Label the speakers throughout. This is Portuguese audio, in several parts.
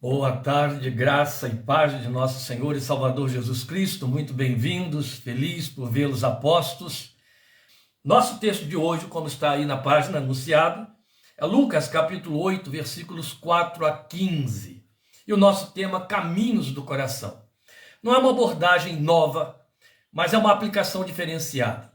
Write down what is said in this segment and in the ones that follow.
Speaker 1: Boa tarde, graça e paz de nosso Senhor e Salvador Jesus Cristo. Muito bem-vindos, feliz por vê-los apostos. Nosso texto de hoje, como está aí na página anunciado, é Lucas capítulo 8, versículos 4 a 15. E o nosso tema, caminhos do coração. Não é uma abordagem nova, mas é uma aplicação diferenciada.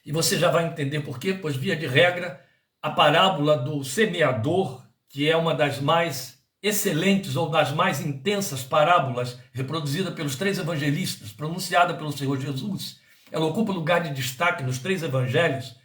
Speaker 1: E você já vai entender por quê, pois via de regra, a parábola do semeador, que é uma das mais excelentes ou das mais intensas parábolas reproduzida pelos três evangelistas, pronunciada pelo Senhor Jesus, ela ocupa lugar de destaque nos três evangelhos.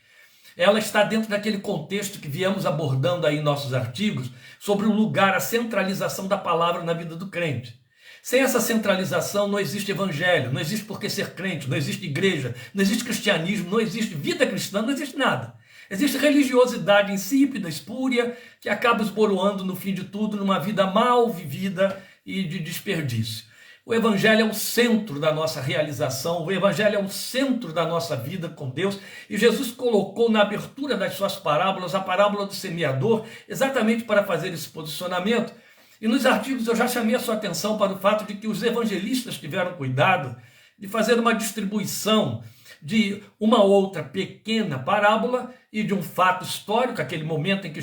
Speaker 1: Ela está dentro daquele contexto que viemos abordando aí em nossos artigos sobre o lugar, a centralização da palavra na vida do crente. Sem essa centralização não existe evangelho, não existe por que ser crente, não existe igreja, não existe cristianismo, não existe vida cristã, não existe nada. Existe religiosidade insípida, espúria, que acaba esboroando no fim de tudo numa vida mal vivida e de desperdício. O evangelho é o centro da nossa realização, o evangelho é o centro da nossa vida com Deus, e Jesus colocou na abertura das suas parábolas a parábola do semeador, exatamente para fazer esse posicionamento. E nos artigos eu já chamei a sua atenção para o fato de que os evangelistas tiveram cuidado de fazer uma distribuição de uma outra pequena parábola e de um fato histórico, aquele momento em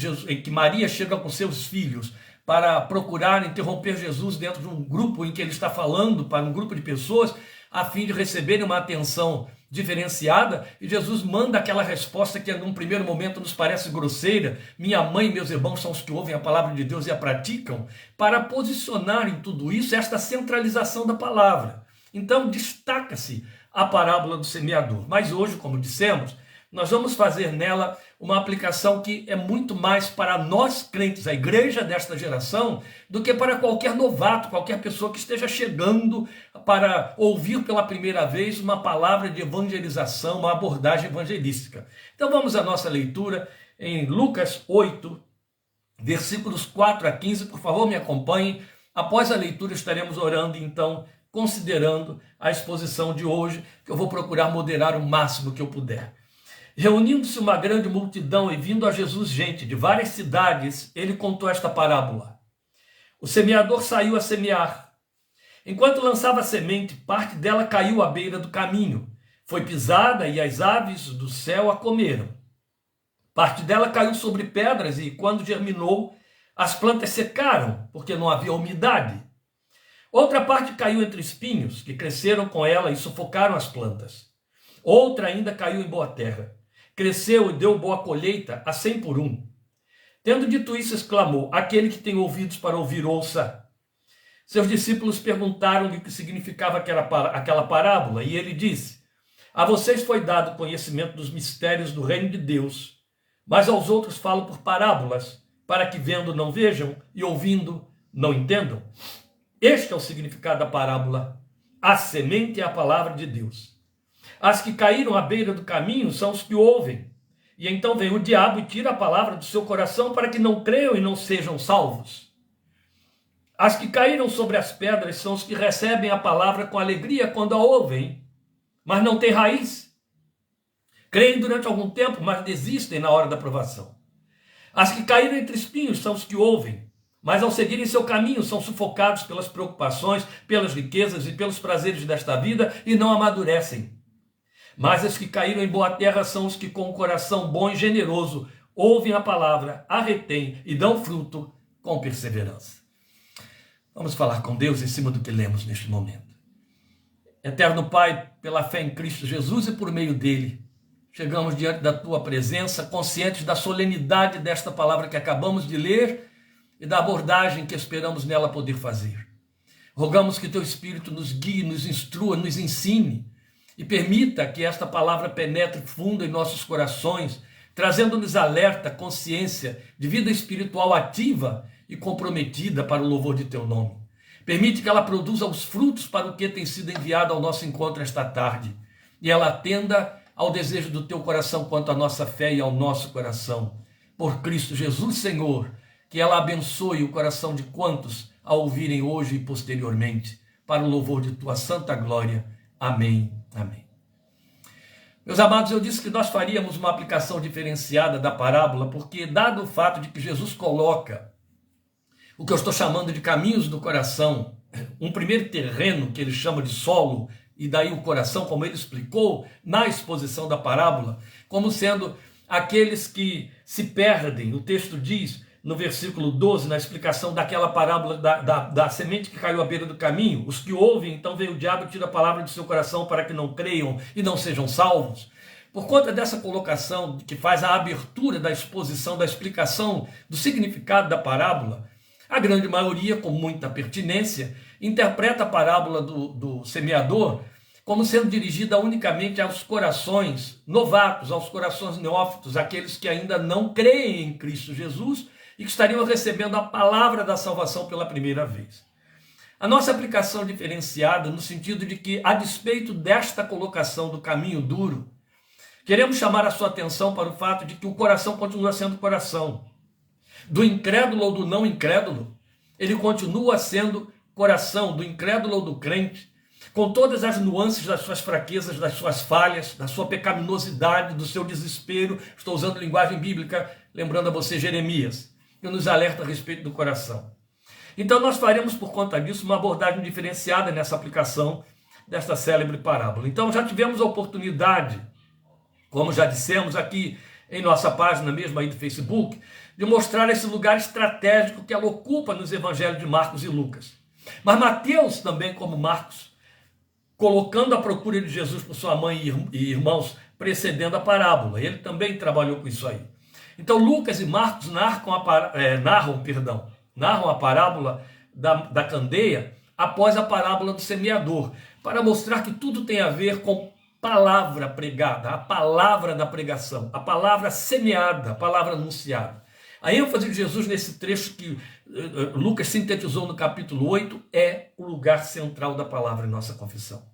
Speaker 1: que Maria chega com seus filhos para procurar interromper Jesus dentro de um grupo em que ele está falando para um grupo de pessoas, a fim de receberem uma atenção diferenciada, e Jesus manda aquela resposta que num primeiro momento nos parece grosseira: minha mãe e meus irmãos são os que ouvem a palavra de Deus e a praticam, para posicionar em tudo isso esta centralização da palavra. Então destaca-se a parábola do semeador. Mas hoje, como dissemos, nós vamos fazer nela uma aplicação que é muito mais para nós crentes, a igreja desta geração, do que para qualquer novato, qualquer pessoa que esteja chegando para ouvir pela primeira vez uma palavra de evangelização, uma abordagem evangelística. Então vamos à nossa leitura em Lucas 8, versículos 4 a 15. Por favor, me acompanhem. Após a leitura estaremos orando, então, considerando a exposição de hoje, que eu vou procurar moderar o máximo que eu puder. Reunindo-se uma grande multidão e vindo a Jesus gente de várias cidades, ele contou esta parábola. O semeador saiu a semear. Enquanto lançava a semente, parte dela caiu à beira do caminho. Foi pisada e as aves do céu a comeram. Parte dela caiu sobre pedras e, quando germinou, as plantas secaram, porque não havia umidade. Outra parte caiu entre espinhos, que cresceram com ela e sufocaram as plantas. Outra ainda caiu em boa terra. Cresceu e deu boa colheita a 100 por um. Tendo dito isso, exclamou: aquele que tem ouvidos para ouvir, ouça. Seus discípulos perguntaram-lhe o que significava aquela parábola, e ele disse: a vocês foi dado conhecimento dos mistérios do reino de Deus, mas aos outros falo por parábolas, para que vendo não vejam e ouvindo não entendam. Este é o significado da parábola. A semente é a palavra de Deus. As que caíram à beira do caminho são os que ouvem. E então vem o diabo e tira a palavra do seu coração para que não creiam e não sejam salvos. As que caíram sobre as pedras são os que recebem a palavra com alegria quando a ouvem, mas não têm raiz. Creem durante algum tempo, mas desistem na hora da provação. As que caíram entre espinhos são os que ouvem, mas ao seguirem seu caminho são sufocados pelas preocupações, pelas riquezas e pelos prazeres desta vida e não amadurecem. Mas as que caíram em boa terra são os que com um coração bom e generoso ouvem a palavra, a retêm e dão fruto com perseverança. Vamos falar com Deus em cima do que lemos neste momento. Eterno Pai, pela fé em Cristo Jesus e por meio dele, chegamos diante da tua presença, conscientes da solenidade desta palavra que acabamos de ler e da abordagem que esperamos nela poder fazer. Rogamos que teu Espírito nos guie, nos instrua, nos ensine e permita que esta palavra penetre fundo em nossos corações, trazendo-nos alerta, consciência de vida espiritual ativa e comprometida para o louvor de teu nome. Permite que ela produza os frutos para o que tem sido enviado ao nosso encontro esta tarde, e ela atenda ao desejo do teu coração quanto à nossa fé e ao nosso coração. Por Cristo Jesus, Senhor, que ela abençoe o coração de quantos a ouvirem hoje e posteriormente, para o louvor de tua santa glória. Amém. Amém. Meus amados, eu disse que nós faríamos uma aplicação diferenciada da parábola, porque dado o fato de que Jesus coloca o que eu estou chamando de caminhos do coração, um primeiro terreno que ele chama de solo, e daí o coração, como ele explicou na exposição da parábola, como sendo aqueles que se perdem. O texto diz, no versículo 12, na explicação daquela parábola da semente que caiu à beira do caminho, os que ouvem, então vem o diabo e tira a palavra do seu coração para que não creiam e não sejam salvos. Por conta dessa colocação que faz a abertura da exposição, da explicação do significado da parábola, a grande maioria, com muita pertinência, interpreta a parábola do semeador como sendo dirigida unicamente aos corações novatos, aos corações neófitos, aqueles que ainda não creem em Cristo Jesus e que estariam recebendo a palavra da salvação pela primeira vez. A nossa aplicação diferenciada no sentido de que, a despeito desta colocação do caminho duro, queremos chamar a sua atenção para o fato de que o coração continua sendo coração. Do incrédulo ou do não incrédulo, ele continua sendo coração, do incrédulo ou do crente, com todas as nuances das suas fraquezas, das suas falhas, da sua pecaminosidade, do seu desespero. Estou usando linguagem bíblica, lembrando a você Jeremias, que nos alerta a respeito do coração. Então nós faremos por conta disso uma abordagem diferenciada nessa aplicação desta célebre parábola. Então já tivemos a oportunidade, como já dissemos aqui em nossa página mesmo aí do Facebook, de mostrar esse lugar estratégico que ela ocupa nos evangelhos de Marcos e Lucas. Mas Mateus também, como Marcos, colocando a procura de Jesus por sua mãe e irmãos, precedendo a parábola. Ele também trabalhou com isso aí. Então Lucas e Marcos narram a parábola da candeia após a parábola do semeador, para mostrar que tudo tem a ver com palavra pregada, a palavra da pregação, a palavra semeada, a palavra anunciada. A ênfase de Jesus nesse trecho que Lucas sintetizou no capítulo 8 é o lugar central da palavra em nossa confissão.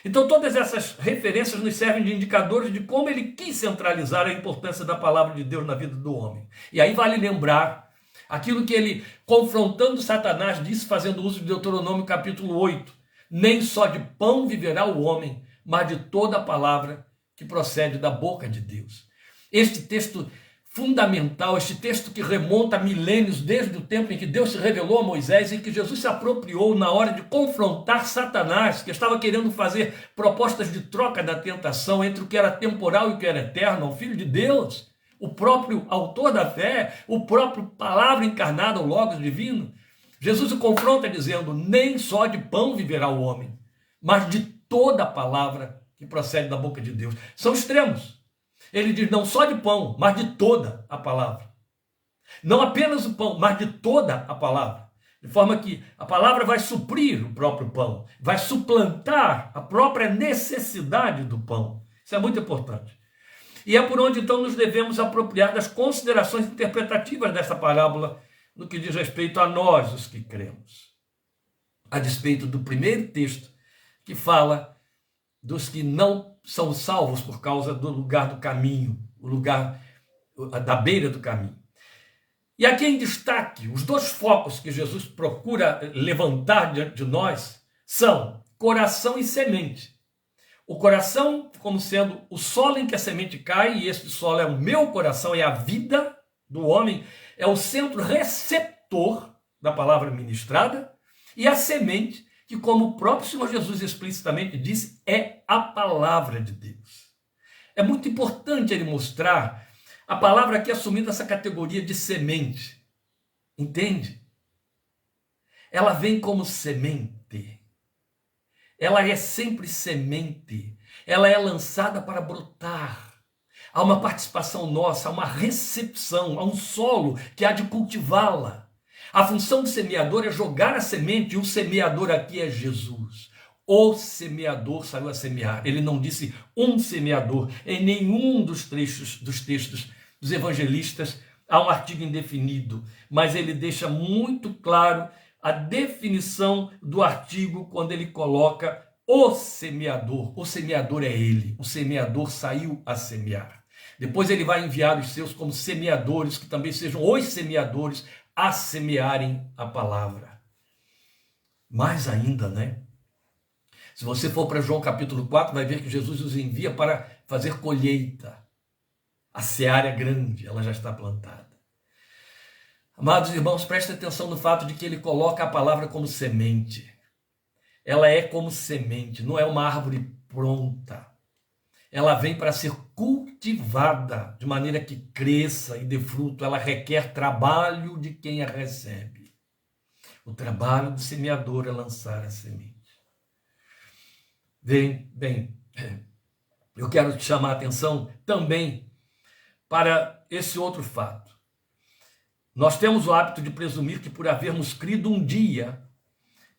Speaker 1: Então todas essas referências nos servem de indicadores de como ele quis centralizar a importância da palavra de Deus na vida do homem. E aí vale lembrar aquilo que ele, confrontando Satanás, disse fazendo uso de Deuteronômio capítulo 8. Nem só de pão viverá o homem, mas de toda a palavra que procede da boca de Deus. Este texto fundamental, este texto que remonta a milênios desde o tempo em que Deus se revelou a Moisés e que Jesus se apropriou na hora de confrontar Satanás, que estava querendo fazer propostas de troca da tentação entre o que era temporal e o que era eterno, ao Filho de Deus, o próprio autor da fé, o próprio palavra encarnada, o Logos divino. Jesus o confronta dizendo, nem só de pão viverá o homem, mas de toda a palavra que procede da boca de Deus. São extremos. Ele diz não só de pão, mas de toda a palavra. Não apenas o pão, mas de toda a palavra. De forma que a palavra vai suprir o próprio pão, vai suplantar a própria necessidade do pão. Isso é muito importante. E é por onde então nos devemos apropriar das considerações interpretativas dessa parábola no que diz respeito a nós, os que cremos. A despeito do primeiro texto, que fala dos que não são salvos por causa do lugar do caminho, o lugar da beira do caminho. E aqui em destaque, os dois focos que Jesus procura levantar diante de nós são coração e semente. O coração como sendo o solo em que a semente cai, e esse solo é o meu coração, é a vida do homem, é o centro receptor da palavra ministrada, e a semente, que como o próprio Senhor Jesus explicitamente disse, é a palavra de Deus. É muito importante ele mostrar a palavra aqui assumindo essa categoria de semente. Entende? Ela vem como semente. Ela é sempre semente. Ela é lançada para brotar. Há uma participação nossa, há uma recepção, há um solo que há de cultivá-la. A função do semeador é jogar a semente, e o semeador aqui é Jesus. O semeador saiu a semear. Ele não disse um semeador. Em nenhum dos textos dos evangelistas há um artigo indefinido, mas ele deixa muito claro a definição do artigo quando ele coloca o semeador. O semeador é ele. O semeador saiu a semear. Depois ele vai enviar os seus como semeadores, que também sejam os semeadores, a semearem a palavra. Mais ainda, né? Se você for para João capítulo 4, vai ver que Jesus os envia para fazer colheita. A seara é grande, ela já está plantada. Amados irmãos, prestem atenção no fato de que ele coloca a palavra como semente. Ela é como semente, não é uma árvore pronta. Ela vem para ser cultivada de maneira que cresça e dê fruto. Ela requer trabalho de quem a recebe. O trabalho do semeador é lançar a semente. Bem, eu quero te chamar a atenção também para esse outro fato. Nós temos o hábito de presumir que por havermos crido um dia,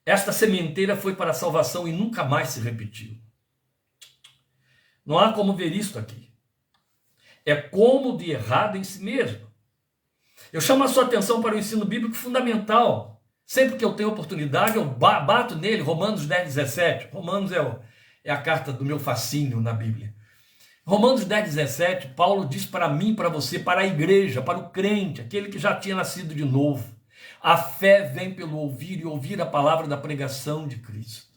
Speaker 1: esta sementeira foi para a salvação e nunca mais se repetiu. Não há como ver isto aqui. É como de errado em si mesmo. Eu chamo a sua atenção para o ensino bíblico fundamental. Sempre que eu tenho oportunidade, eu bato nele, Romanos 10, 17. Romanos é a carta do meu fascínio na Bíblia. Romanos 10, 17, Paulo diz para mim, para você, para a igreja, para o crente, aquele que já tinha nascido de novo. A fé vem pelo ouvir e ouvir a palavra da pregação de Cristo.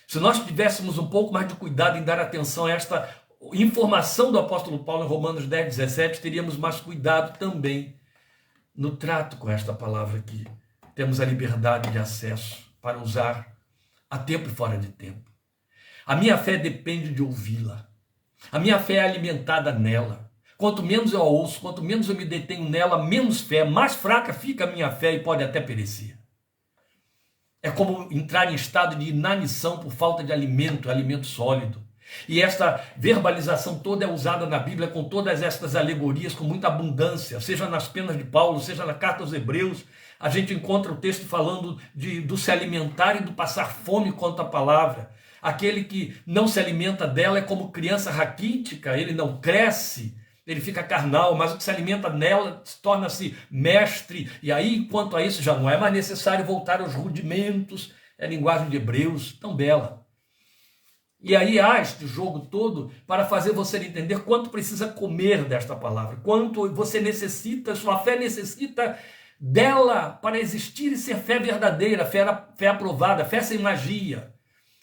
Speaker 1: Se nós tivéssemos um pouco mais de cuidado em dar atenção a esta informação do apóstolo Paulo em Romanos 10, 17, teríamos mais cuidado também no trato com esta palavra aqui. Temos a liberdade de acesso para usar a tempo e fora de tempo. A minha fé depende de ouvi-la. A minha fé é alimentada nela. Quanto menos eu a ouço, quanto menos eu me detenho nela, menos fé, mais fraca fica a minha fé e pode até perecer. É como entrar em estado de inanição por falta de alimento sólido. E esta verbalização toda é usada na Bíblia com todas estas alegorias, com muita abundância, seja nas penas de Paulo, seja na carta aos Hebreus. A gente encontra o texto falando do se alimentar e do passar fome quanto à palavra. Aquele que não se alimenta dela é como criança raquítica, ele não cresce, ele fica carnal, mas o que se alimenta nela torna-se mestre, e aí, quanto a isso, já não é mais necessário voltar aos rudimentos, é a linguagem de Hebreus, tão bela. E aí há este jogo todo para fazer você entender quanto precisa comer desta palavra, quanto você necessita, sua fé necessita dela para existir e ser fé verdadeira, fé aprovada, fé sem magia.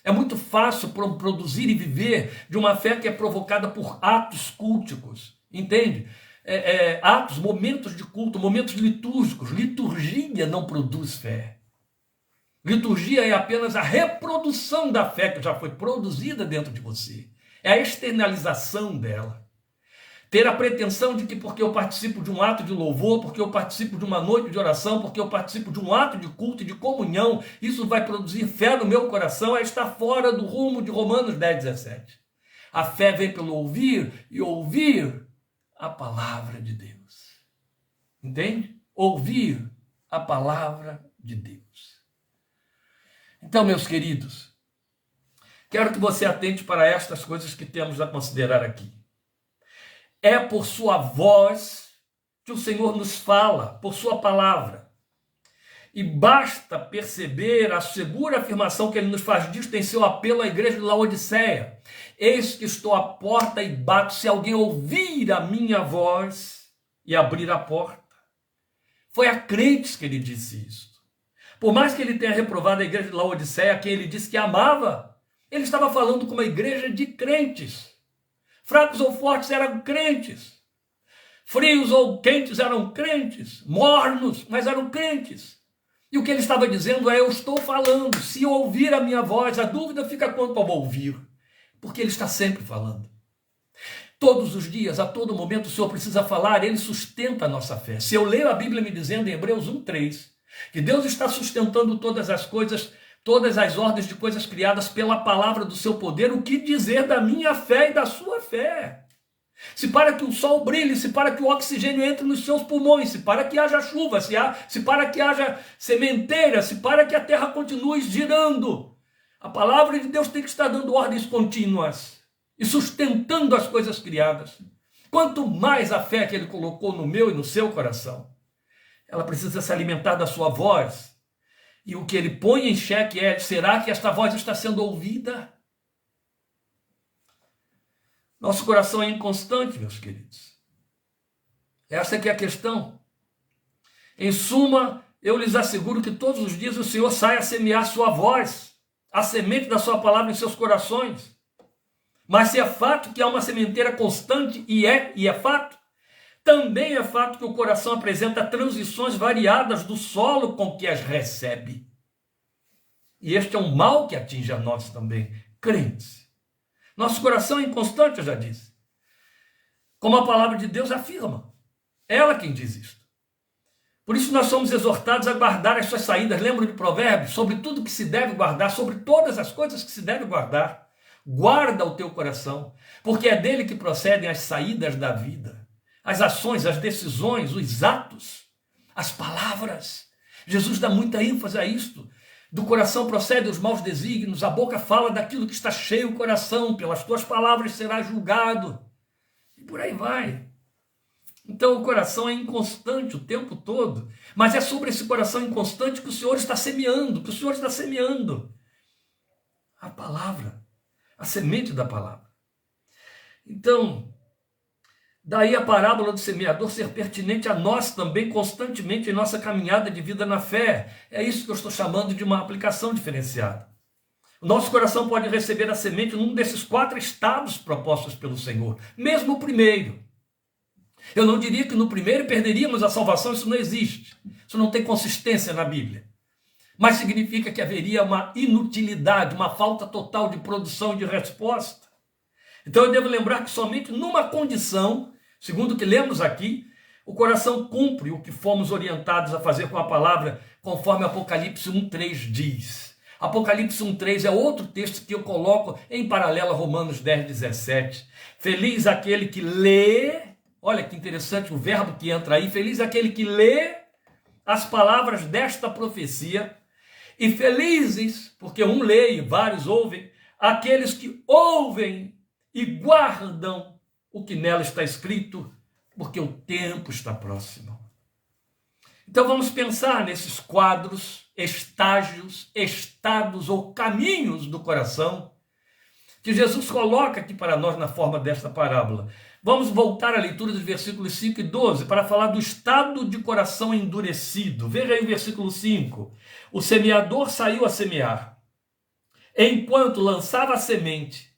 Speaker 1: É muito fácil produzir e viver de uma fé que é provocada por atos culticos. Entende? Atos, momentos de culto, momentos litúrgicos. Liturgia não produz fé. Liturgia é apenas a reprodução da fé que já foi produzida dentro de você. É a externalização dela. Ter a pretensão de que porque eu participo de um ato de louvor, porque eu participo de uma noite de oração, porque eu participo de um ato de culto e de comunhão, isso vai produzir fé no meu coração, é estar fora do rumo de Romanos 10, 17. A fé vem pelo ouvir e ouvir a palavra de Deus. Entende? Ouvir a palavra de Deus. Então, meus queridos, quero que você atente para estas coisas que temos a considerar aqui. É por sua voz que o Senhor nos fala, por sua palavra. E basta perceber a segura afirmação que ele nos faz disto em seu apelo à igreja de Laodiceia. Eis que estou à porta e bato, se alguém ouvir a minha voz e abrir a porta. Foi a crentes que ele disse isso. Por mais que ele tenha reprovado a igreja de Laodiceia, a quem ele disse que amava, ele estava falando com uma igreja de crentes. Fracos ou fortes eram crentes. Frios ou quentes eram crentes. Mornos, mas eram crentes. E o que ele estava dizendo é: eu estou falando, se ouvir a minha voz, a dúvida fica quanto ao ouvir. Porque ele está sempre falando. Todos os dias, a todo momento, o Senhor precisa falar, ele sustenta a nossa fé. Se eu leio a Bíblia me dizendo em Hebreus 1:3, que Deus está sustentando todas as coisas, todas as ordens de coisas criadas pela palavra do seu poder, o que dizer da minha fé e da sua fé? Se para que o sol brilhe, se para que o oxigênio entre nos seus pulmões, se para que haja chuva, se para que haja sementeira, se para que a terra continue girando. A palavra de Deus tem que estar dando ordens contínuas e sustentando as coisas criadas. Quanto mais a fé que ele colocou no meu e no seu coração, ela precisa se alimentar da sua voz. E o que ele põe em xeque é: será que esta voz está sendo ouvida? Nosso coração é inconstante, meus queridos. Essa é que é a questão. Em suma, eu lhes asseguro que todos os dias o Senhor sai a semear sua voz, a semente da sua palavra em seus corações. Mas se é fato que há uma sementeira constante, e é fato, também é fato que o coração apresenta transições variadas do solo com que as recebe. E este é um mal que atinge a nós também, crentes. Nosso coração é inconstante, eu já disse. Como a palavra de Deus afirma. É ela quem diz isto. Por isso nós somos exortados a guardar as suas saídas. Lembra de Provérbios? Sobre tudo que se deve guardar, sobre todas as coisas que se deve guardar. Guarda o teu coração, porque é dele que procedem as saídas da vida. As ações, as decisões, os atos, as palavras. Jesus dá muita ênfase a isto. Do coração procedem os maus desígnios, a boca fala daquilo que está cheio o coração, pelas tuas palavras será julgado. E por aí vai. Então o coração é inconstante o tempo todo, mas é sobre esse coração inconstante que o Senhor está semeando, a palavra, a semente da palavra. Então, daí a parábola do semeador ser pertinente a nós também constantemente em nossa caminhada de vida na fé. É isso que eu estou chamando de uma aplicação diferenciada. O nosso coração pode receber a semente num desses 4 estados propostos pelo Senhor, mesmo o primeiro. Eu não diria que no primeiro perderíamos a salvação, isso não existe. Isso não tem consistência na Bíblia. Mas significa que haveria uma inutilidade, uma falta total de produção e de resposta. Então eu devo lembrar que somente numa condição, segundo o que lemos aqui, o coração cumpre o que fomos orientados a fazer com a palavra, conforme Apocalipse 1:3 diz. Apocalipse 1:3 é outro texto que eu coloco em paralelo a Romanos 10:17. Feliz aquele que lê, olha que interessante o verbo que entra aí, feliz aquele que lê as palavras desta profecia, e felizes, porque um lê e vários ouvem, aqueles que ouvem e guardam o que nela está escrito, porque o tempo está próximo. Então vamos pensar nesses quadros, estágios, estados ou caminhos do coração que Jesus coloca aqui para nós na forma desta parábola. Vamos voltar à leitura dos versículos 5 e 12 para falar do estado de coração endurecido. Veja aí o versículo 5. O semeador saiu a semear. Enquanto lançava a semente,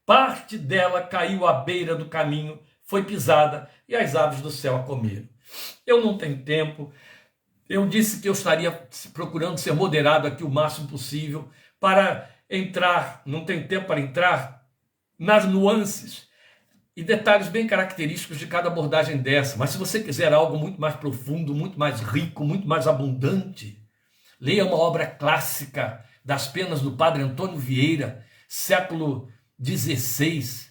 Speaker 1: parte dela caiu à beira do caminho, foi pisada e as aves do céu a comeram. Eu não tenho tempo. Eu disse que eu estaria procurando ser moderado aqui o máximo possível para entrar, não tem tempo para entrar nas nuances e detalhes bem característicos de cada abordagem dessa. Mas se você quiser algo muito mais profundo, muito mais rico, muito mais abundante, leia uma obra clássica das penas do Padre Antônio Vieira, século XVI,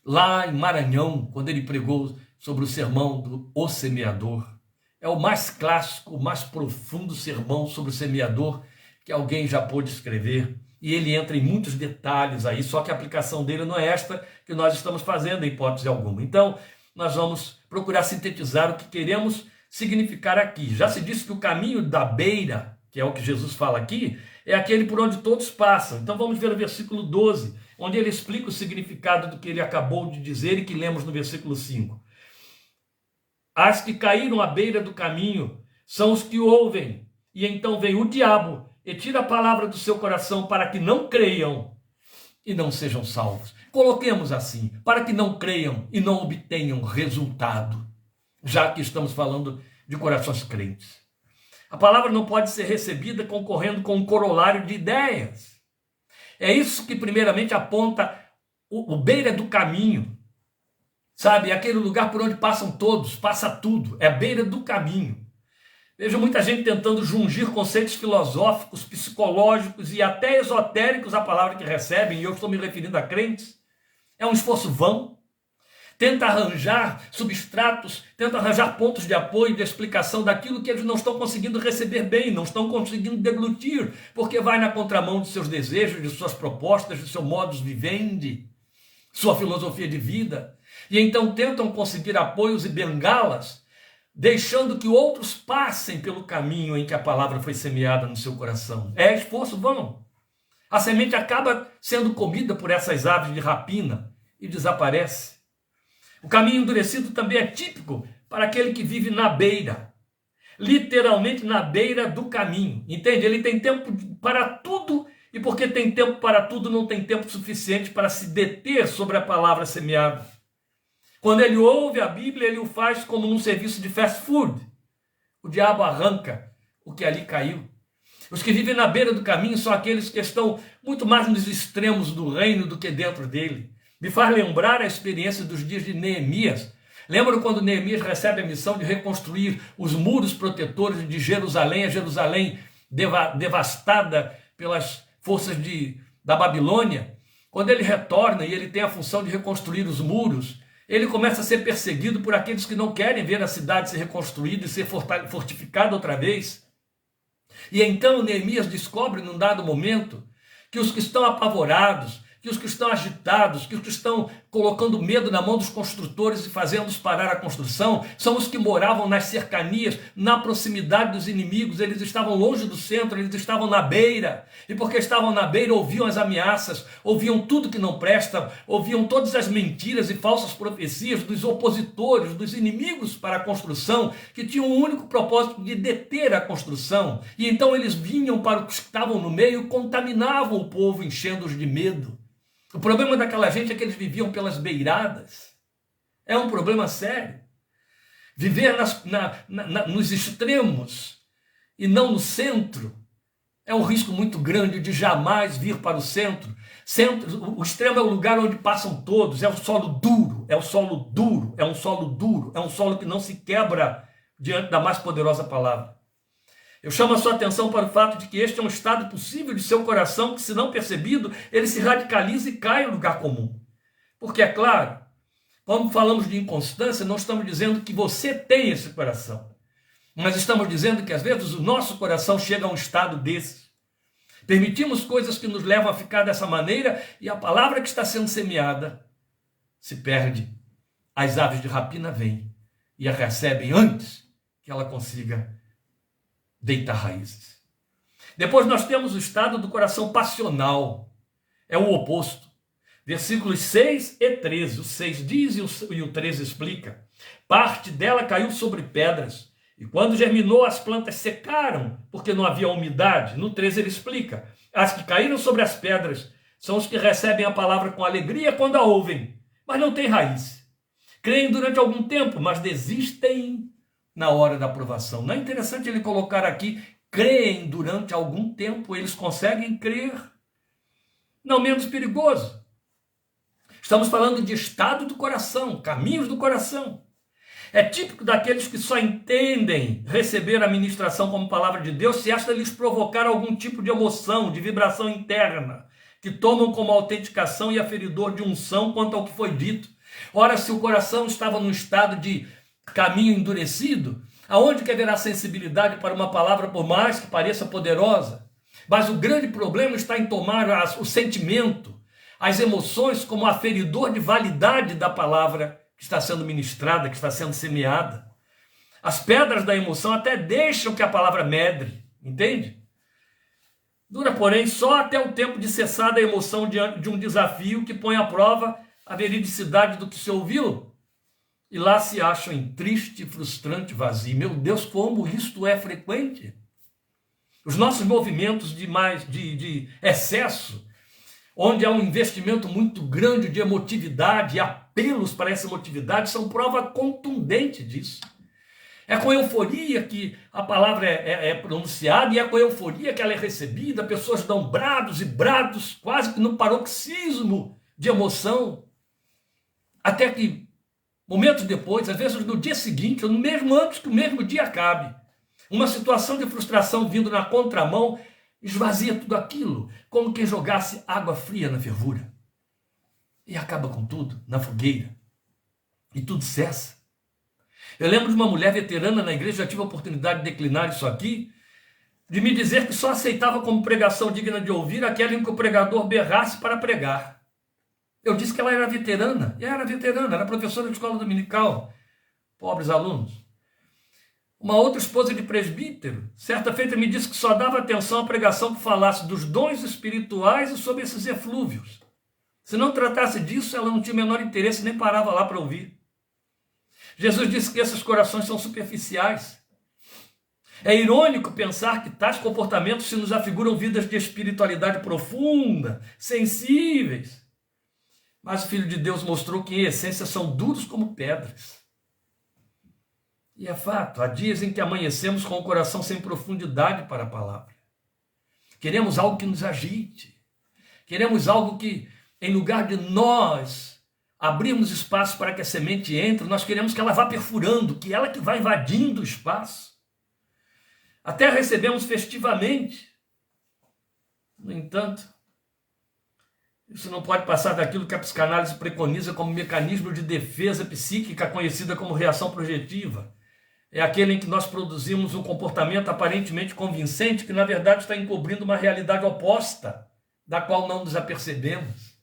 Speaker 1: lá em Maranhão, quando ele pregou sobre o sermão do O Semeador. É o mais clássico, o mais profundo sermão sobre o semeador que alguém já pôde escrever. E ele entra em muitos detalhes aí, só que a aplicação dele não é esta que nós estamos fazendo em hipótese alguma. Então, nós vamos procurar sintetizar o que queremos significar aqui. Já se disse que o caminho da beira, que é o que Jesus fala aqui, é aquele por onde todos passam. Então vamos ver o versículo 12, onde ele explica o significado do que ele acabou de dizer e que lemos no versículo 5. As que caíram à beira do caminho são os que ouvem, e então vem o diabo e tira a palavra do seu coração para que não creiam e não sejam salvos. Coloquemos assim, para que não creiam e não obtenham resultado, já que estamos falando de corações crentes. A palavra não pode ser recebida concorrendo com um corolário de ideias. É isso que primeiramente aponta o beira do caminho. Sabe, é aquele lugar por onde passam todos, passa tudo, é a beira do caminho. Vejo muita gente tentando jungir conceitos filosóficos, psicológicos e até esotéricos à palavra que recebem, e eu estou me referindo a crentes. É um esforço vão. Tenta arranjar substratos, tenta arranjar pontos de apoio e de explicação daquilo que eles não estão conseguindo receber bem, não estão conseguindo deglutir, porque vai na contramão de seus desejos, de suas propostas, de seu modus vivendi, sua filosofia de vida. E então tentam conseguir apoios e bengalas, deixando que outros passem pelo caminho em que a palavra foi semeada no seu coração. É esforço vão. A semente acaba sendo comida por essas aves de rapina e desaparece. O caminho endurecido também é típico para aquele que vive na beira, literalmente na beira do caminho. Entende? Ele tem tempo para tudo, e porque tem tempo para tudo, não tem tempo suficiente para se deter sobre a palavra semeada. Quando ele ouve a Bíblia, ele o faz como num serviço de fast food. O diabo arranca o que ali caiu. Os que vivem na beira do caminho são aqueles que estão muito mais nos extremos do reino do que dentro dele. Me faz lembrar a experiência dos dias de Neemias. Lembram quando Neemias recebe a missão de reconstruir os muros protetores de Jerusalém, a Jerusalém devastada pelas forças da Babilônia? Quando ele retorna e ele tem a função de reconstruir os muros, ele começa a ser perseguido por aqueles que não querem ver a cidade ser reconstruída e ser fortificada outra vez. E então Neemias descobre num dado momento que os que estão apavorados, que os que estão agitados, que os que estão colocando medo na mão dos construtores e fazendo-os parar a construção, são os que moravam nas cercanias, na proximidade dos inimigos. Eles estavam longe do centro, eles estavam na beira. E porque estavam na beira, ouviam as ameaças, ouviam tudo que não presta, ouviam todas as mentiras e falsas profecias dos opositores, dos inimigos para a construção, que tinham o único propósito de deter a construção. E então eles vinham para os que estavam no meio e contaminavam o povo, enchendo-os de medo. O problema daquela gente é que eles viviam pelas beiradas. É um problema sério. Viver nos extremos e não no centro é um risco muito grande de jamais vir para o centro. O extremo é o lugar onde passam todos, é o solo duro, é o solo duro, é um solo duro, é um solo que não se quebra diante da mais poderosa palavra. Eu chamo a sua atenção para o fato de que este é um estado possível de seu coração que, se não percebido, ele se radicaliza e cai no lugar comum. Porque, é claro, quando falamos de inconstância, não estamos dizendo que você tem esse coração, mas estamos dizendo que, às vezes, o nosso coração chega a um estado desse. Permitimos coisas que nos levam a ficar dessa maneira e a palavra que está sendo semeada se perde. As aves de rapina vêm e a recebem antes que ela consiga deitar raízes. Depois nós temos o estado do coração passional. É o oposto. Versículos 6 e 13. O 6 diz e o 13 explica. Parte dela caiu sobre pedras, e quando germinou as plantas secaram, porque não havia umidade. No 13 ele explica. As que caíram sobre as pedras são os que recebem a palavra com alegria quando a ouvem, mas não têm raiz. Creem durante algum tempo, mas desistem na hora da aprovação. Não é interessante ele colocar aqui, creem durante algum tempo, eles conseguem crer? Não menos perigoso. Estamos falando de estado do coração, caminhos do coração. É típico daqueles que só entendem receber a ministração como palavra de Deus se esta lhes provocar algum tipo de emoção, de vibração interna, que tomam como autenticação e aferidor de unção quanto ao que foi dito. Ora, se o coração estava num estado de caminho endurecido, aonde que haverá sensibilidade para uma palavra, por mais que pareça poderosa? Mas o grande problema está em tomar o sentimento, as emoções como aferidor de validade da palavra que está sendo ministrada, que está sendo semeada. As pedras da emoção até deixam que a palavra medre, entende? Dura, porém, só até o tempo de cessar da emoção diante de um desafio que põe à prova a veridicidade do que se ouviu. E lá se acham em triste, frustrante vazio. Meu Deus, como isto é frequente. Os nossos movimentos de excesso, onde há um investimento muito grande de emotividade e apelos para essa emotividade, são prova contundente disso. É com euforia que a palavra é pronunciada e é com euforia que ela é recebida. Pessoas dão brados e brados, quase que no paroxismo de emoção, até que momentos depois, às vezes no dia seguinte, ou no mesmo antes que o mesmo dia acabe, uma situação de frustração vindo na contramão esvazia tudo aquilo, como quem jogasse água fria na fervura. E acaba com tudo, na fogueira. E tudo cessa. Eu lembro de uma mulher veterana na igreja, já tive a oportunidade de declinar isso aqui, de me dizer que só aceitava como pregação digna de ouvir aquela em que o pregador berrasse para pregar. Eu disse que ela era veterana, e era veterana, era professora de escola dominical, pobres alunos. Uma outra esposa de presbítero, certa feita me disse que só dava atenção à pregação que falasse dos dons espirituais e sobre esses eflúvios. Se não tratasse disso, ela não tinha o menor interesse, nem parava lá para ouvir. Jesus disse que esses corações são superficiais. É irônico pensar que tais comportamentos se nos afiguram vidas de espiritualidade profunda, sensíveis. Mas o Filho de Deus mostrou que, em essência, são duros como pedras. E é fato, há dias em que amanhecemos com o coração sem profundidade para a palavra. Queremos algo que nos agite. Queremos algo que, em lugar de nós abrirmos espaço para que a semente entre, nós queremos que ela vá perfurando, que ela que vá invadindo o espaço. Até recebemos festivamente. No entanto, isso não pode passar daquilo que a psicanálise preconiza como mecanismo de defesa psíquica conhecida como reação projetiva. É aquele em que nós produzimos um comportamento aparentemente convincente que, na verdade, está encobrindo uma realidade oposta, da qual não nos apercebemos.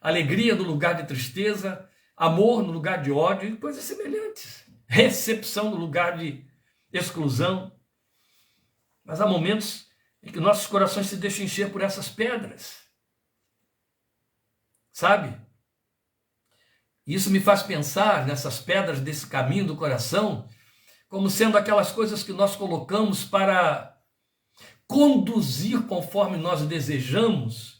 Speaker 1: Alegria no lugar de tristeza, amor no lugar de ódio e coisas semelhantes. Recepção no lugar de exclusão. Mas há momentos em que nossos corações se deixam encher por essas pedras. Sabe? Isso me faz pensar nessas pedras desse caminho do coração como sendo aquelas coisas que nós colocamos para conduzir conforme nós desejamos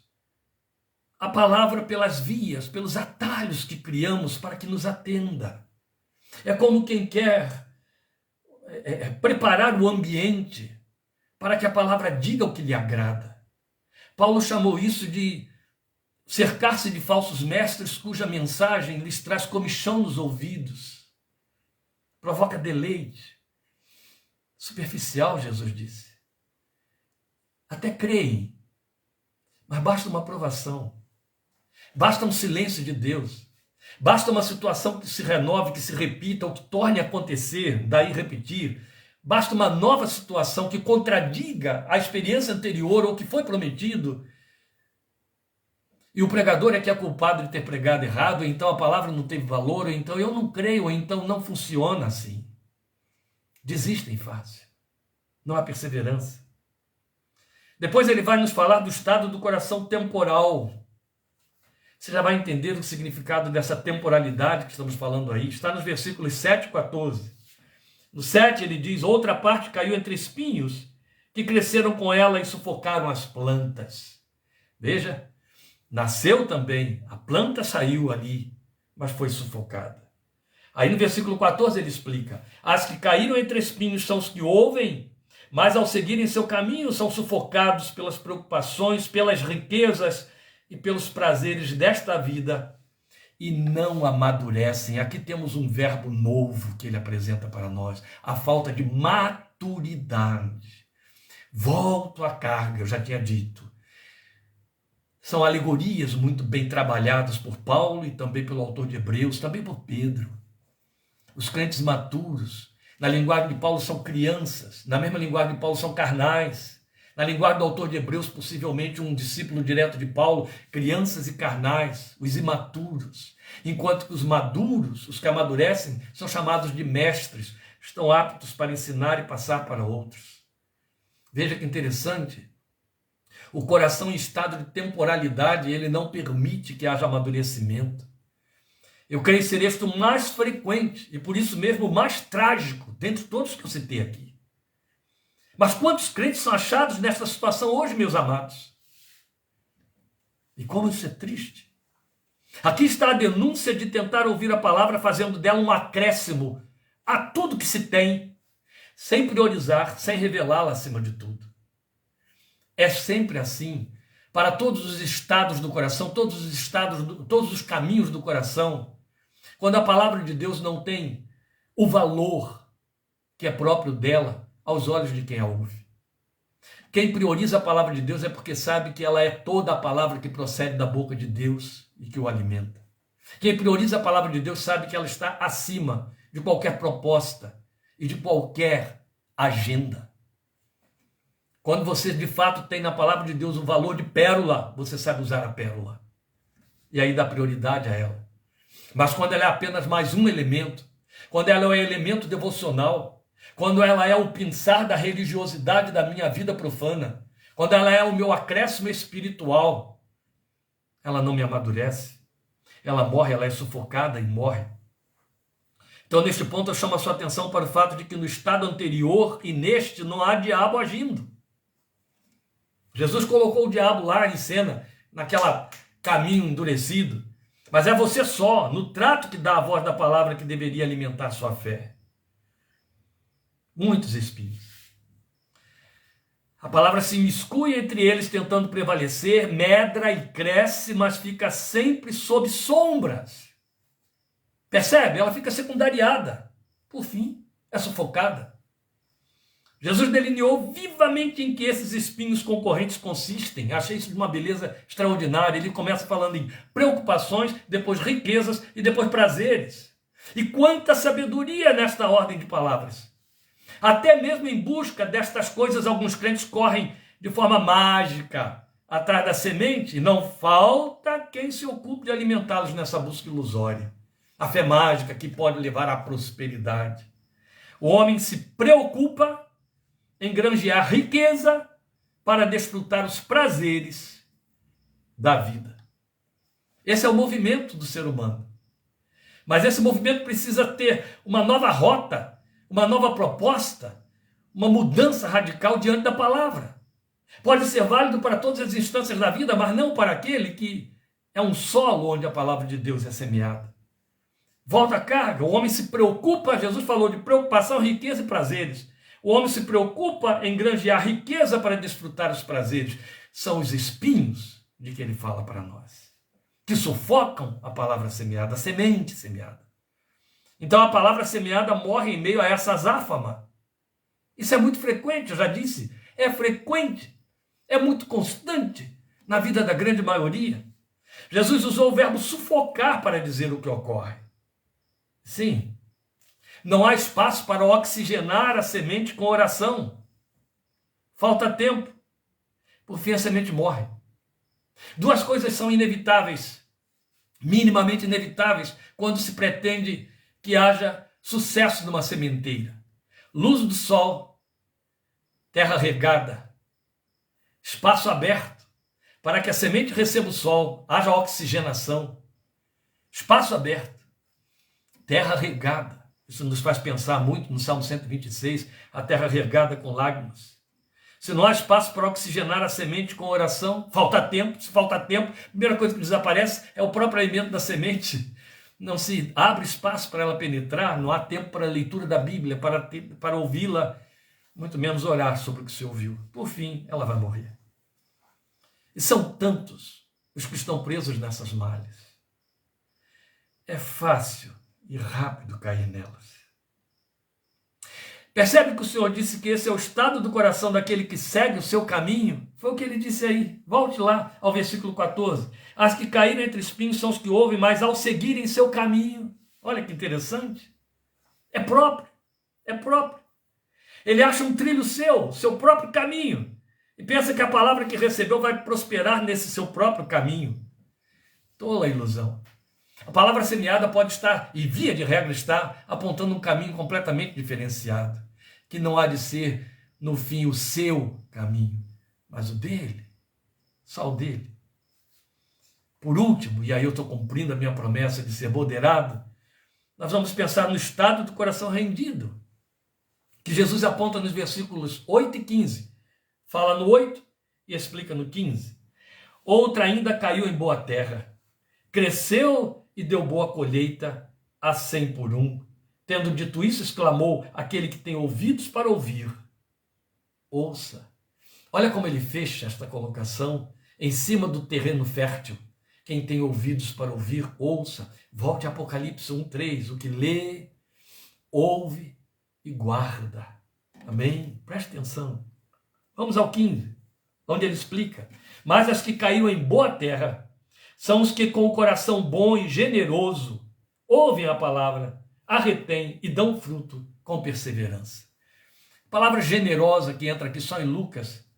Speaker 1: a palavra pelas vias, pelos atalhos que criamos para que nos atenda. É como quem quer preparar o ambiente para que a palavra diga o que lhe agrada. Paulo chamou isso de cercar-se de falsos mestres cuja mensagem lhes traz comichão nos ouvidos. Provoca deleite. Superficial, Jesus disse. Até creem, mas basta uma aprovação. Basta um silêncio de Deus. Basta uma situação que se renove, que se repita, ou que torne a acontecer, daí repetir. Basta uma nova situação que contradiga a experiência anterior ou que foi prometido. E o pregador é que é culpado de ter pregado errado, ou então a palavra não teve valor, ou então eu não creio, ou então não funciona assim. Desistem fácil. Não há perseverança. Depois ele vai nos falar do estado do coração temporal. Você já vai entender o significado dessa temporalidade que estamos falando aí. Está nos versículos 7 e 14. No 7 ele diz: outra parte caiu entre espinhos, que cresceram com ela e sufocaram as plantas. Veja, nasceu também, a planta saiu ali, mas foi sufocada. Aí no versículo 14 ele explica: as que caíram entre espinhos são os que ouvem, mas ao seguirem seu caminho são sufocados pelas preocupações, pelas riquezas e pelos prazeres desta vida e não amadurecem. Aqui temos um verbo novo que ele apresenta para nós: a falta de maturidade. Volto à carga, eu já tinha dito. São alegorias muito bem trabalhadas por Paulo e também pelo autor de Hebreus, também por Pedro. Os crentes maturos, na linguagem de Paulo, são crianças, na mesma linguagem de Paulo, são carnais. Na linguagem do autor de Hebreus, possivelmente um discípulo direto de Paulo, crianças e carnais, os imaturos. Enquanto que os maduros, os que amadurecem, são chamados de mestres, estão aptos para ensinar e passar para outros. Veja que interessante. O coração em estado de temporalidade, ele não permite que haja amadurecimento. Eu creio ser este o mais frequente e por isso mesmo o mais trágico dentre todos que eu citei aqui. Mas quantos crentes são achados nessa situação hoje, meus amados? E como isso é triste. Aqui está a denúncia de tentar ouvir a palavra fazendo dela um acréscimo a tudo que se tem, sem priorizar, sem revelá-la acima de tudo. É sempre assim, para todos os estados do coração, todos os caminhos do coração. Quando a palavra de Deus não tem o valor que é próprio dela aos olhos de quem a ouve. Quem prioriza a palavra de Deus é porque sabe que ela é toda a palavra que procede da boca de Deus e que o alimenta. Quem prioriza a palavra de Deus sabe que ela está acima de qualquer proposta e de qualquer agenda. Quando você de fato tem na palavra de Deus o valor de pérola, você sabe usar a pérola. E aí dá prioridade a ela. Mas quando ela é apenas mais um elemento, quando ela é um elemento devocional, quando ela é o pensar da religiosidade da minha vida profana, quando ela é o meu acréscimo espiritual, ela não me amadurece. Ela morre, ela é sufocada e morre. Então, neste ponto, eu chamo a sua atenção para o fato de que no estado anterior e neste não há diabo agindo. Jesus colocou o diabo lá em cena, naquele caminho endurecido, Mas é você só, no trato que dá a voz da palavra, que deveria alimentar sua fé. Muitos espinhos. A palavra se imiscui entre eles, tentando prevalecer, medra e cresce, mas fica sempre sob sombras. Percebe? Ela fica secundariada. Por fim, é sufocada. Jesus delineou vivamente em que esses espinhos concorrentes consistem. Achei isso de uma beleza extraordinária. Ele começa falando em preocupações, depois riquezas e depois prazeres. E quanta sabedoria nesta ordem de palavras. Até mesmo em busca destas coisas, alguns crentes correm de forma mágica atrás da semente, e não falta quem se ocupe de alimentá-los nessa busca ilusória. A fé mágica que pode levar à prosperidade. O homem se preocupa em granjear riqueza para desfrutar os prazeres da vida. Esse é o movimento do ser humano. Mas esse movimento precisa ter uma nova rota, uma nova proposta, uma mudança radical diante da palavra. Pode ser válido para todas as instâncias da vida, mas não para aquele que é um solo onde a palavra de Deus é semeada. Volta à carga, o homem se preocupa, Jesus falou de preocupação, riqueza e prazeres. O homem se preocupa em granjear riqueza para desfrutar os prazeres. São os espinhos de que ele fala para nós, que sufocam a palavra semeada, a semente semeada. Então a palavra semeada morre em meio a essa azáfama. Isso é muito frequente, eu já disse. É frequente, é muito constante na vida da grande maioria. Jesus usou o verbo sufocar para dizer o que ocorre. Sim, não há espaço para oxigenar a semente com oração. Falta tempo. Por fim, a semente morre. Duas coisas são inevitáveis, minimamente inevitáveis, quando se pretende que haja sucesso numa sementeira: luz do sol, terra regada, espaço aberto para que a semente receba o sol, haja oxigenação, espaço aberto, terra regada. Isso nos faz pensar muito no Salmo 126, a terra regada com lágrimas. Se não há espaço para oxigenar a semente com oração, falta tempo. Se falta tempo, a primeira coisa que desaparece é o próprio alimento da semente. Não se abre espaço para ela penetrar, não há tempo para a leitura da Bíblia, para ouvi-la, muito menos orar sobre o que se ouviu. Por fim, ela vai morrer. E são tantos os que estão presos nessas malhas. É fácil e rápido cair nelas. Percebe que o Senhor disse que esse é o estado do coração daquele que segue o seu caminho? Foi o que ele disse aí. Volte lá ao versículo 14. As que caíram entre espinhos são os que ouvem, mas ao seguirem seu caminho. Olha que interessante. É próprio. É próprio. Ele acha um trilho seu próprio caminho. E pensa que a palavra que recebeu vai prosperar nesse seu próprio caminho. Tola ilusão. A palavra semeada pode estar, e via de regra está, apontando um caminho completamente diferenciado, que não há de ser, no fim, o seu caminho, mas o dele, só o dele. Por último, e aí eu estou cumprindo a minha promessa de ser moderado, nós vamos pensar no estado do coração rendido, que Jesus aponta nos versículos 8 e 15. Fala no 8 e explica no 15. Outra ainda caiu em boa terra, cresceu e deu boa colheita a 100 por um. Tendo dito isso, exclamou aquele que tem ouvidos para ouvir: ouça. Olha como ele fecha esta colocação em cima do terreno fértil. Quem tem ouvidos para ouvir, ouça. Volte a Apocalipse 1:3. O que lê, ouve e guarda. Amém? Preste atenção. Vamos ao 15, onde ele explica: mas as que caíram em boa terra são os que com o coração bom e generoso ouvem a palavra, a retêm e dão fruto com perseverança. A palavra generosa que entra aqui só em Lucas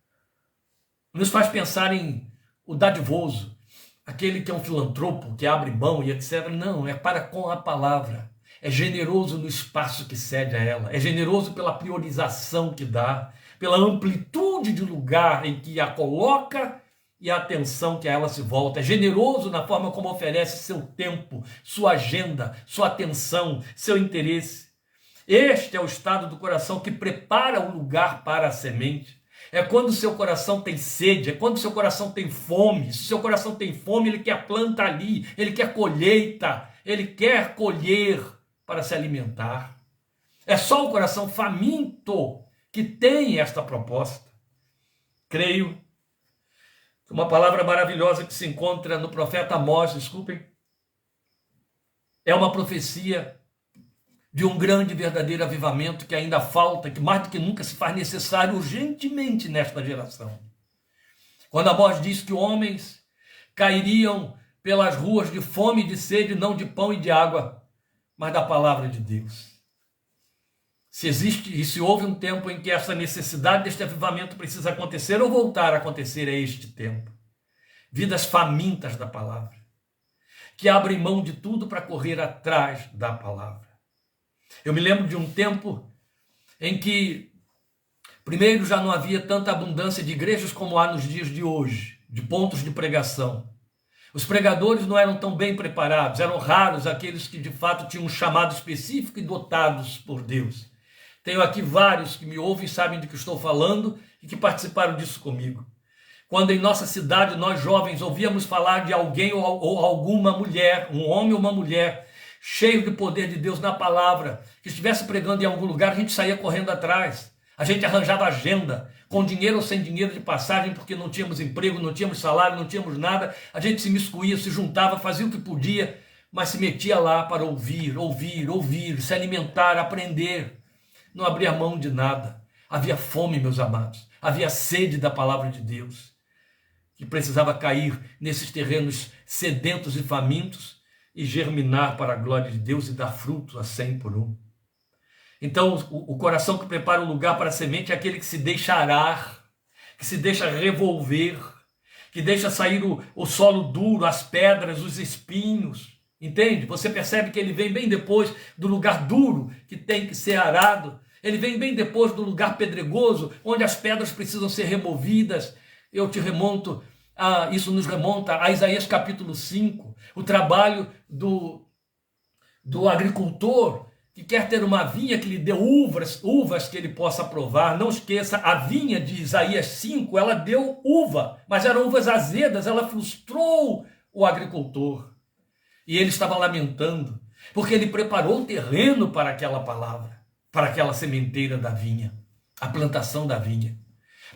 Speaker 1: nos faz pensar em o dadivoso, aquele que é um filantropo, que abre mão e etc. Não, é para com a palavra. É generoso no espaço que cede a ela. É generoso pela priorização que dá, pela amplitude de lugar em que a coloca e a atenção que a ela se volta. É generoso na forma como oferece seu tempo, sua agenda, sua atenção, seu interesse. Este é o estado do coração que prepara o lugar para a semente. É quando o seu coração tem sede, é quando o seu coração tem fome. Se o seu coração tem fome, ele quer a planta ali, ele quer colheita, ele quer colher para se alimentar. É só o coração faminto que tem esta proposta. Creio que uma palavra maravilhosa que se encontra no profeta Amós, é uma profecia de um grande e verdadeiro avivamento que ainda falta, que mais do que nunca se faz necessário urgentemente nesta geração. Quando Amós diz que homens cairiam pelas ruas de fome e de sede, não de pão e de água, mas da palavra de Deus. Se existe e se houve um tempo em que essa necessidade deste avivamento precisa acontecer ou voltar a acontecer, é este tempo. Vidas famintas da palavra, que abrem mão de tudo para correr atrás da palavra. Eu me lembro de um tempo em que, primeiro, já não havia tanta abundância de igrejas como há nos dias de hoje, de pontos de pregação. Os pregadores não eram tão bem preparados, eram raros aqueles que de fato tinham um chamado específico e dotados por Deus. Tenho aqui vários que me ouvem e sabem de que estou falando e que participaram disso comigo. Quando em nossa cidade nós jovens ouvíamos falar de alguém ou alguma mulher, um homem ou uma mulher, cheio de poder de Deus na palavra, que estivesse pregando em algum lugar, a gente saía correndo atrás. A gente arranjava agenda, com dinheiro ou sem dinheiro de passagem, porque não tínhamos emprego, não tínhamos salário, não tínhamos nada. A gente se miscuía, se juntava, fazia o que podia, mas se metia lá para ouvir, se alimentar, aprender. Não abria mão de nada. Havia fome, meus amados. Havia sede da palavra de Deus, que precisava cair nesses terrenos sedentos e famintos e germinar para a glória de Deus e dar fruto a 100 por 1. Então, o coração que prepara o lugar para a semente é aquele que se deixa arar, que se deixa revolver, que deixa sair o solo duro, as pedras, os espinhos. Entende? Você percebe que ele vem bem depois do lugar duro que tem que ser arado. Ele vem bem depois do lugar pedregoso, onde as pedras precisam ser removidas. Isso nos remonta a Isaías capítulo 5, o trabalho do agricultor que quer ter uma vinha que lhe dê uvas que ele possa provar. Não esqueça, a vinha de Isaías 5, ela deu uva, mas eram uvas azedas, ela frustrou o agricultor. E ele estava lamentando, porque ele preparou o terreno para aquela palavra, para aquela sementeira da vinha, a plantação da vinha.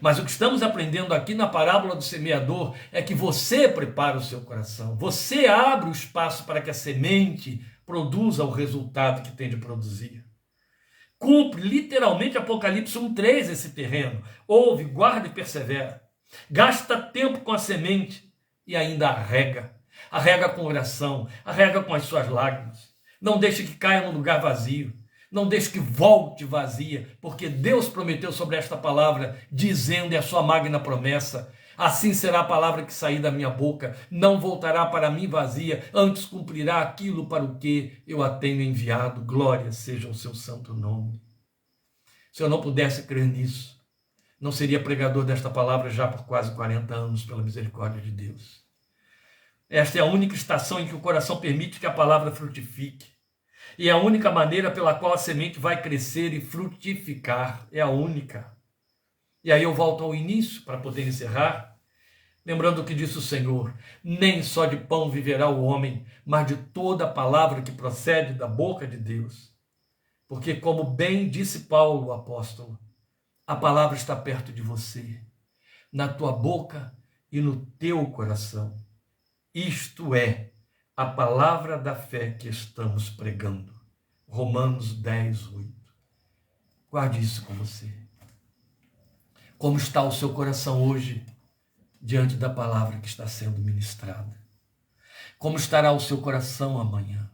Speaker 1: Mas o que estamos aprendendo aqui na parábola do semeador é que você prepara o seu coração, você abre o espaço para que a semente produza o resultado que tem de produzir. Cumpre literalmente Apocalipse 1:3 esse terreno. Ouve, guarda e persevera. Gasta tempo com a semente e ainda arrega. Arrega com oração, arrega com as suas lágrimas. Não deixe que caia num lugar vazio. Não deixe que volte vazia, porque Deus prometeu sobre esta palavra, dizendo, é a sua magna promessa, assim será a palavra que sair da minha boca, não voltará para mim vazia, antes cumprirá aquilo para o que eu a tenho enviado. Glória seja o seu santo nome. Se eu não pudesse crer nisso, não seria pregador desta palavra já por quase 40 anos, pela misericórdia de Deus. Esta é a única estação em que o coração permite que a palavra frutifique. E é a única maneira pela qual a semente vai crescer e frutificar. É a única. E aí eu volto ao início para poder encerrar, lembrando o que disse o Senhor: nem só de pão viverá o homem, mas de toda a palavra que procede da boca de Deus. Porque, como bem disse Paulo, o apóstolo, a palavra está perto de você, na tua boca e no teu coração. Isto é a palavra da fé que estamos pregando. Romanos 10:8. Guarde isso com você. Como está o seu coração hoje diante da palavra que está sendo ministrada? Como estará o seu coração amanhã?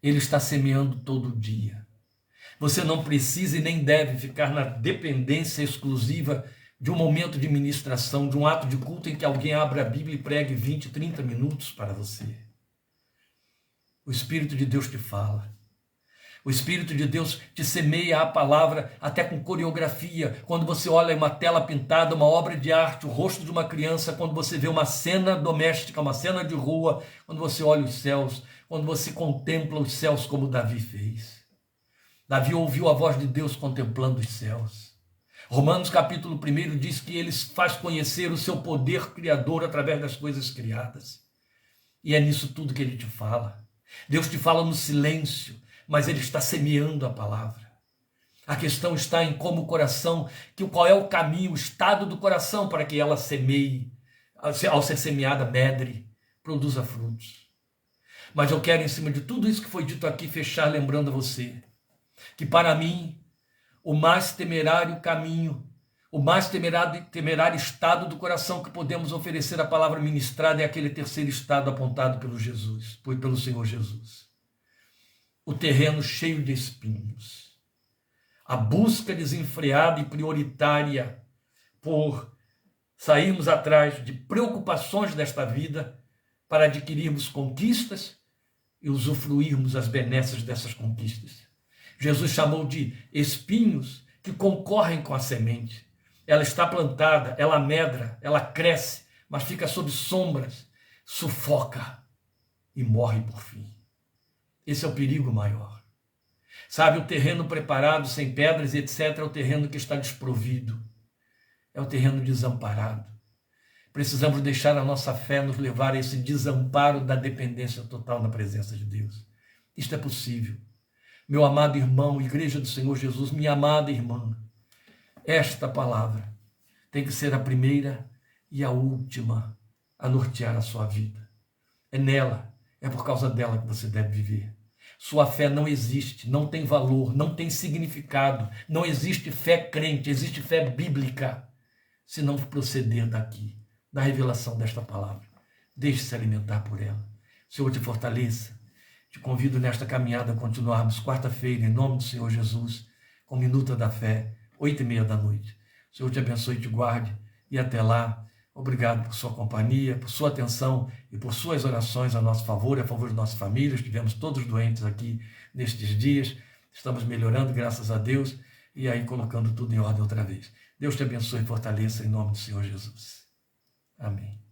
Speaker 1: Ele está semeando todo dia. Você não precisa e nem deve ficar na dependência exclusiva de um momento de ministração, de um ato de culto em que alguém abra a Bíblia e pregue 20, 30 minutos para você. O Espírito de Deus te fala. O Espírito de Deus te semeia a palavra até com coreografia. Quando você olha uma tela pintada, uma obra de arte, o rosto de uma criança, quando você vê uma cena doméstica, uma cena de rua, quando você olha os céus, quando você contempla os céus como Davi fez. Davi ouviu a voz de Deus contemplando os céus. Romanos capítulo 1 diz que ele faz conhecer o seu poder criador através das coisas criadas. E é nisso tudo que ele te fala. Deus te fala no silêncio, mas ele está semeando a palavra. A questão está em como o coração, qual é o caminho, o estado do coração para que ela semeie, ao ser semeada, medre, produza frutos. Mas eu quero, em cima de tudo isso que foi dito aqui, fechar lembrando a você que, para mim, o mais temerário caminho, o mais temerário estado do coração que podemos oferecer à palavra ministrada é aquele terceiro estado apontado pelo Senhor Jesus. O terreno cheio de espinhos. A busca desenfreada e prioritária por sairmos atrás de preocupações desta vida para adquirirmos conquistas e usufruirmos as benesses dessas conquistas. Jesus chamou de espinhos que concorrem com a semente. Ela está plantada, ela medra, ela cresce, mas fica sob sombras, sufoca e morre por fim. Esse é o perigo maior. Sabe, o terreno preparado, sem pedras e etc., é o terreno que está desprovido. É o terreno desamparado. Precisamos deixar a nossa fé nos levar a esse desamparo da dependência total na presença de Deus. Isto é possível. Meu amado irmão, Igreja do Senhor Jesus, minha amada irmã, esta palavra tem que ser a primeira e a última a nortear a sua vida. É nela, é por causa dela que você deve viver. Sua fé não existe, não tem valor, não tem significado, não existe fé crente, existe fé bíblica, se não proceder daqui, da revelação desta palavra. Deixe-se alimentar por ela. O Senhor te fortaleça. Te convido nesta caminhada a continuarmos quarta-feira, em nome do Senhor Jesus, com Minuta da Fé, 20h30. O Senhor te abençoe e te guarde. E até lá, obrigado por sua companhia, por sua atenção e por suas orações a nosso favor e a favor de nossas famílias. Estivemos todos doentes aqui nestes dias. Estamos melhorando, graças a Deus, e aí colocando tudo em ordem outra vez. Deus te abençoe e fortaleça em nome do Senhor Jesus. Amém.